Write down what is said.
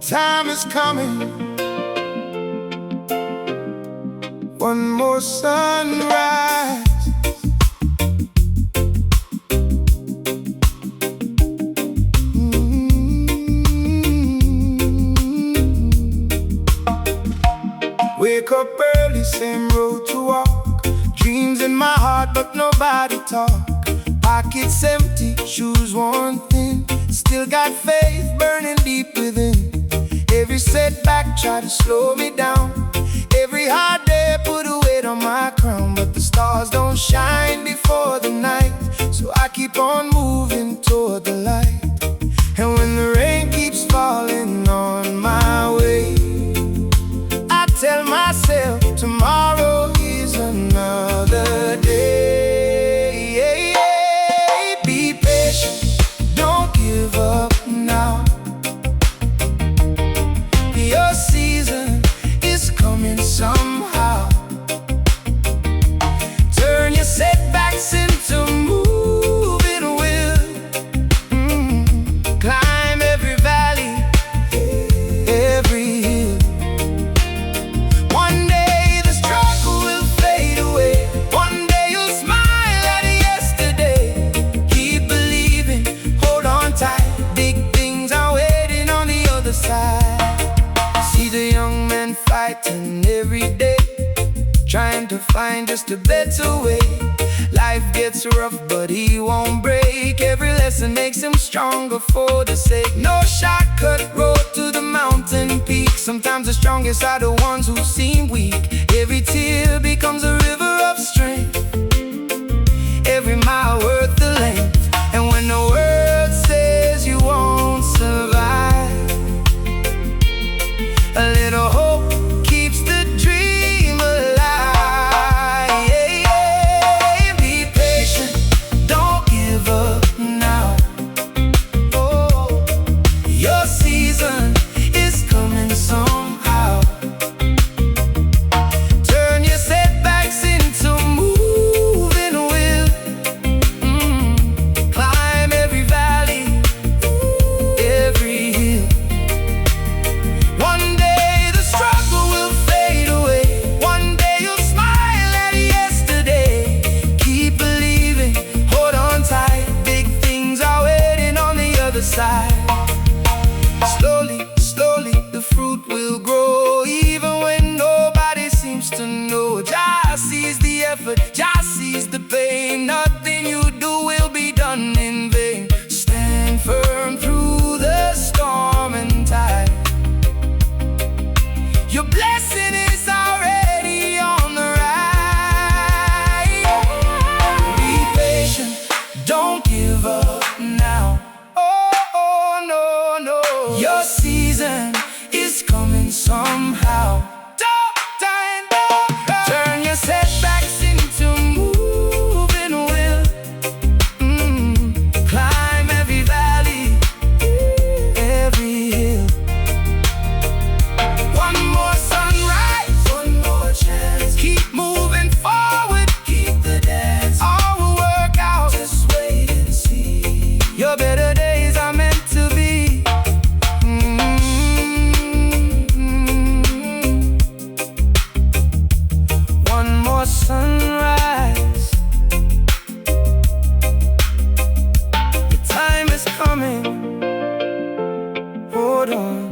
time is coming. One more sunrise. Wake up early, same road to walk. Dreams in my heart, but nobody talk. Pockets empty, shoes worn thin. Still got faith burning deep within. Every setback try to slow me down. Every hard day put a weight on my crown. But the stars don't shine before the night, so I keep on moving toward the light. And when the rain keeps falling on my way, I tell myself tomorrow is another day. Be patient, don't give up now. Your season is coming somehow. Turn your setbacks into moving will. Climb every valley, every hill. One day the struggle will fade away. One day you'll smile at yesterday. Keep believing, hold on tight. Big things are waiting on the other side. See the young men fighting every day, trying to find just a better way. Life gets rough, but he won't break. Every lesson makes him stronger for the sake. No shortcut road to the mountain peak. Sometimes the strongest are the ones who seem weak. Every tear becomes a river of strength, every mile worth the length. And when the world says you won't survive, a little hope keeps the dream alive. Be patient, don't give up now. Oh, your season is coming somehow. Turn your setbacks into moving will. Climb every valley, every hill. One day the struggle will fade away. One day you'll smile at yesterday. Keep believing, hold on tight. Big things are waiting on the other side. Slowly, slowly the fruit will grow, even when nobody seems to know. Jah sees the effort, Jah sees the pain. Nothing you do will be done in vain. Stand firm through the storm and tide. Your blessing is already on the rise. Be patient, don't give up now. Oh, no, no. Your season is coming somehow. Turn your setbacks into moving will. Climb every valley, every hill. One more sunrise, one more chance. Keep moving forward, keep the dance. All will work out, just wait and see. Your better days are meant to be. One more sunrise. The time is coming. Hold on.